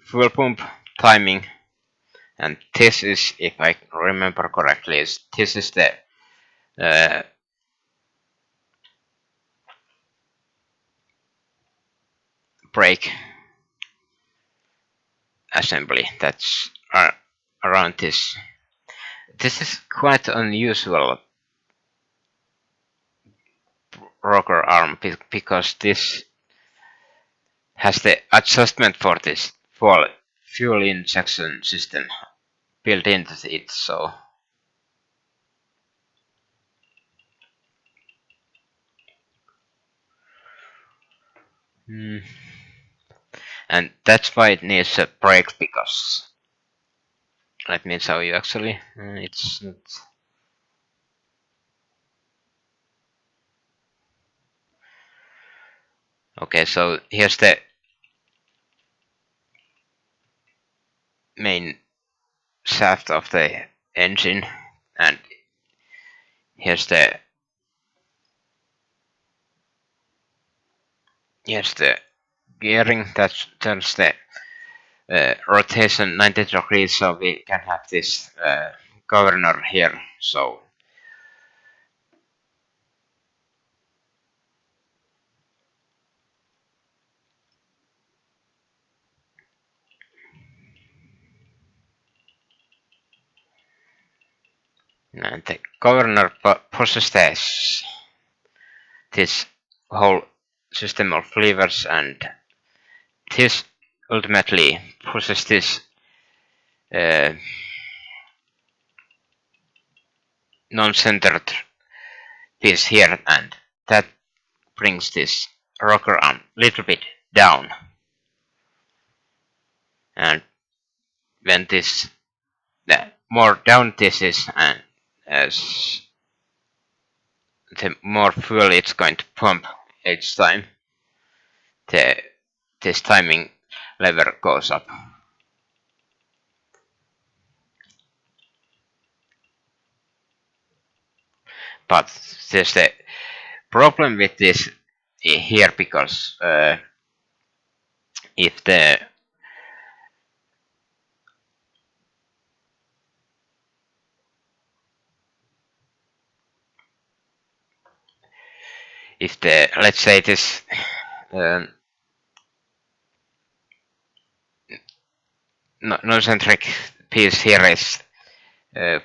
fuel pump timing, and this is, if I remember correctly, this is the brake assembly that's around this. This is quite unusual rocker arm because this has the adjustment for this fuel injection system built into it. So and that's why it needs a brake, because let me show you actually. It's not. Okay, so here's the main shaft of the engine, and here's the gearing that turns the rotation 90 degrees, so we can have this governor here. So and the governor possesses this whole system of levers, and this ultimately pushes this non-centered piece here, and that brings this rocker arm a little bit down. And when this, the more down this is, and as the more fuel it's going to pump each time, this timing lever goes up. But there's the problem with this here, because if the let's say this non-centric piece here is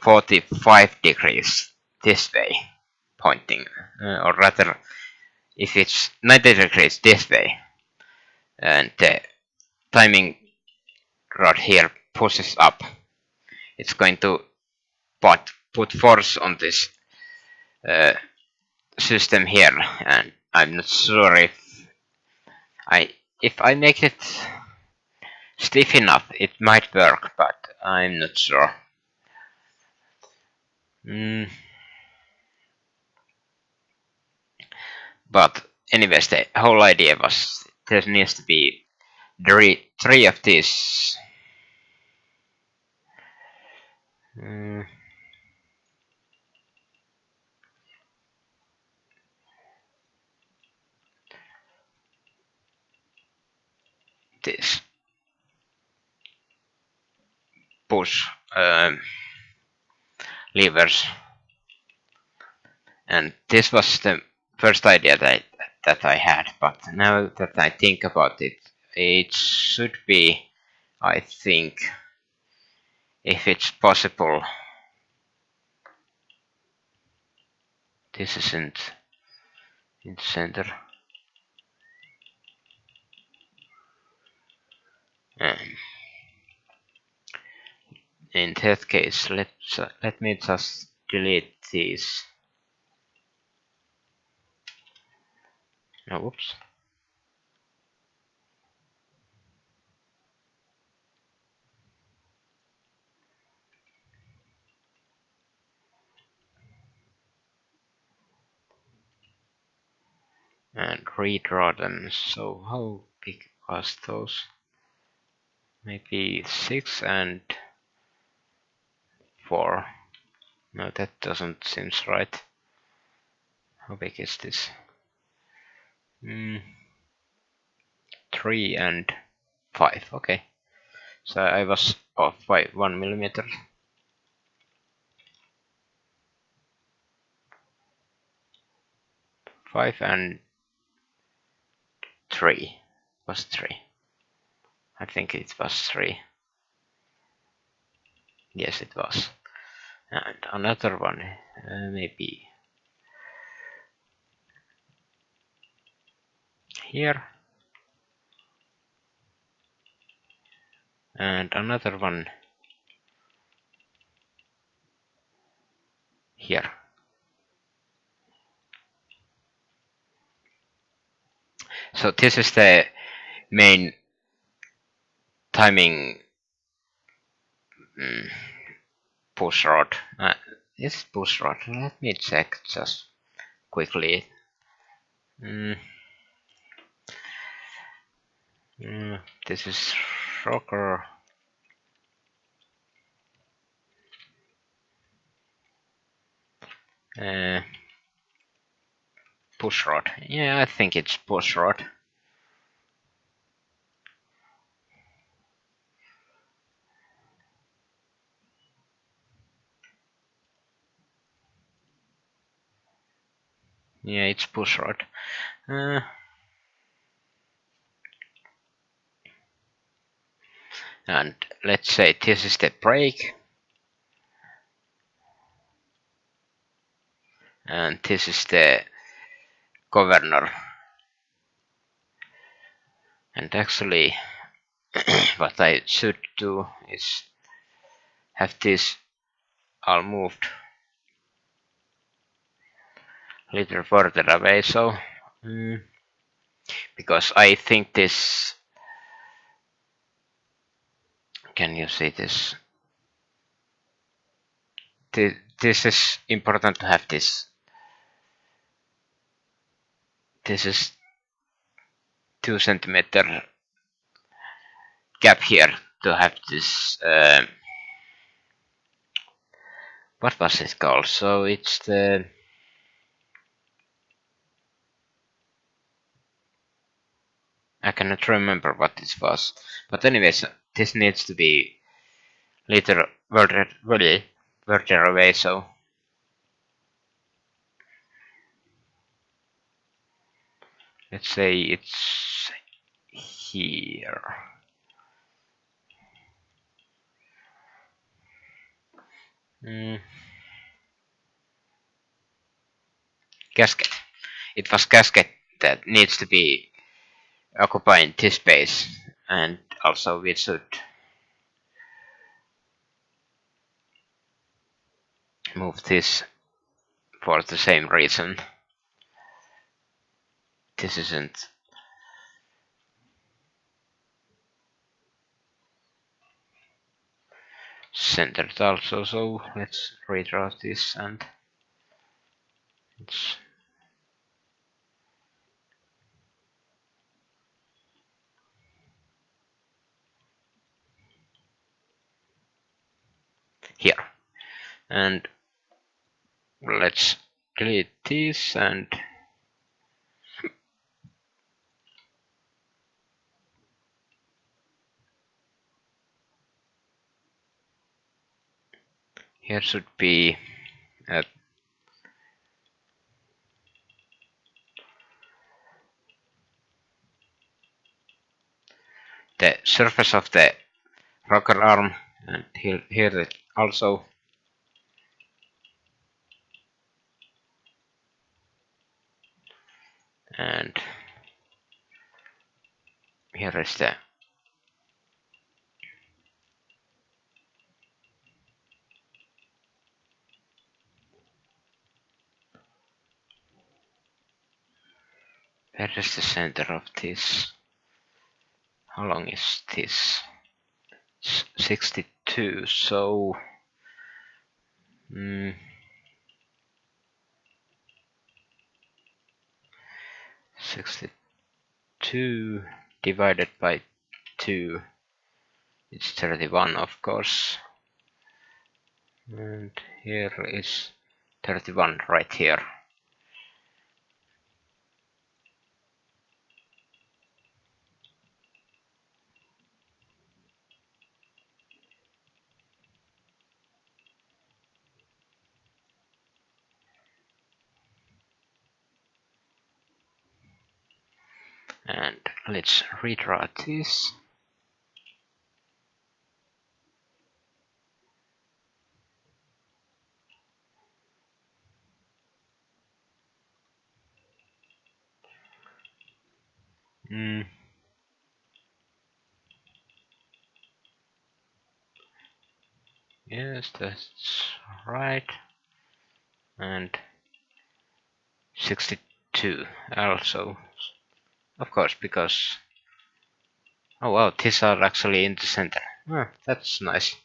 45 degrees this way pointing, or rather if it's 90 degrees this way, and the timing rod here pushes up, it's going to put force on this system here, and I'm not sure if I make it stiff enough it might work, but I'm not sure. But anyways, the whole idea was there needs to be three of these this push levers, and this was the first idea that I had, but now that I think about it, it should be, I think, if it's possible, this isn't in the center. In that case, let me just delete these. No, whoops. And redraw them. So how big was those? Maybe 6 and 4. No, that doesn't seem right. How big is this? 3 and 5. Okay, so I was off by 1 millimeter. 5 and 3 was 3. I think it was 3. Yes, it was. And another one, maybe here. And another one here. So this is the main timing push rod. Is push rod? Let me check just quickly. This is rocker. Push rod. Yeah, I think it's push rod. Yeah, it's push rod. And let's say this is the brake. And this is the governor. And actually, what I should do is have this all moved a little further away. So, because I think this. Can you see this? This is important to have this. This is 2 centimeter gap here to have this. What was it called? So it's the. I cannot remember what this was, but anyways, this needs to be little further away. So let's say it's here. Gasket. It was gasket that needs to be occupying this space, and also we should move this for the same reason. This isn't centered also, so let's redraw this and it's here. And let's delete this and here should be the surface of the rocker arm, and here it also. And here is the where is the center of this? How long is this? 62, so 62 divided by 2, it's 31 of course, and here is 31 right here. let's redraw this. Yes, that's right. And 62 also, of course, because oh wow, these are actually in the center. That's nice.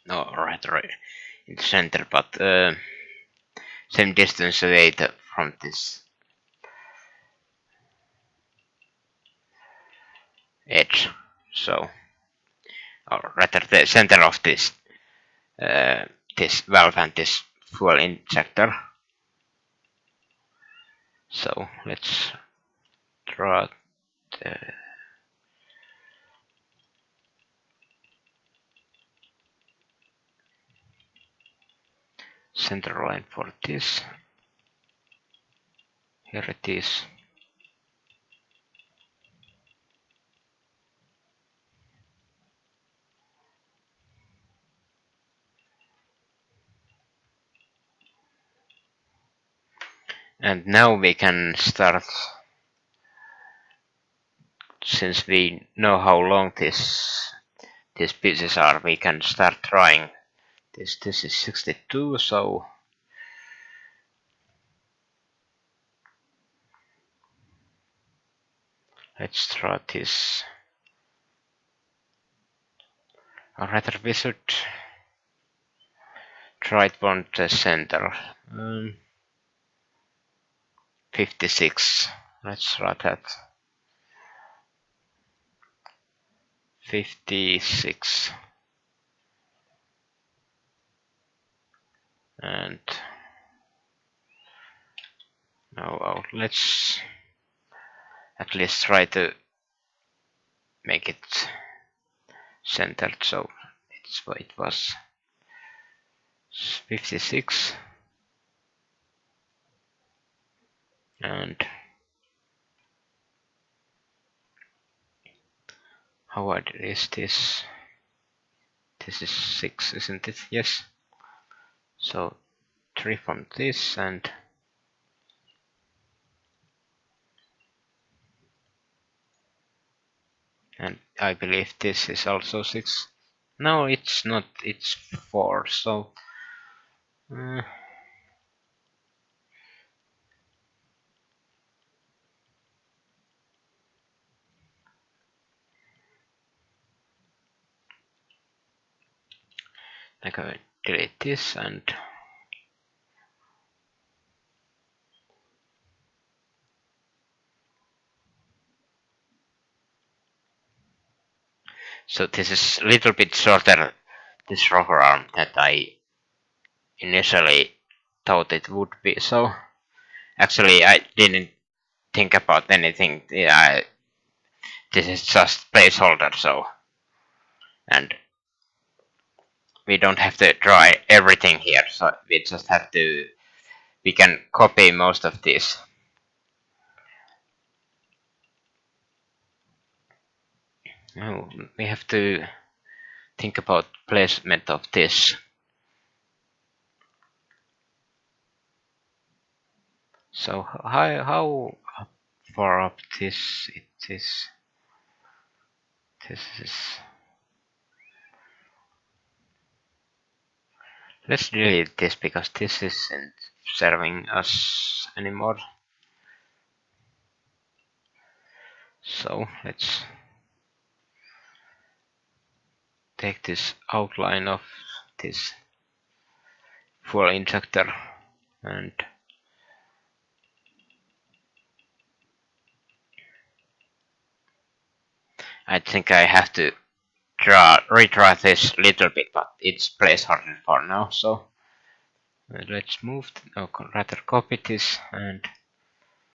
No, right, in the center, but same distance away from this edge. So, or rather, the center of this valve and this fuel injector. So let's draw the center line for this. Here it is. And now we can start, since we know how long these pieces are, we can start drawing this. This is 62, so let's draw this. Or rather, we should try it on the center. 56. Let's draw that. 56. And now let's at least try to make it centered, so it was 56. And how wide is this? This is 6, isn't it? Yes. So 3 from this, and I believe this is also 6. No, it's not. It's 4. So I'm going to delete this, and so this is a little bit shorter, this rocker arm, that I initially thought it would be. So actually I didn't think about anything. Yeah, this is just placeholder, so, and we don't have to draw everything here, so we just have to, we can copy most of this. Now we have to think about placement of this. So how far up this it is? This is. Let's delete this because this isn't serving us anymore. So let's take this outline of this fuel injector, and I think I have to redraw this little bit, but it's placeholder for now. So let's move, rather copy this, and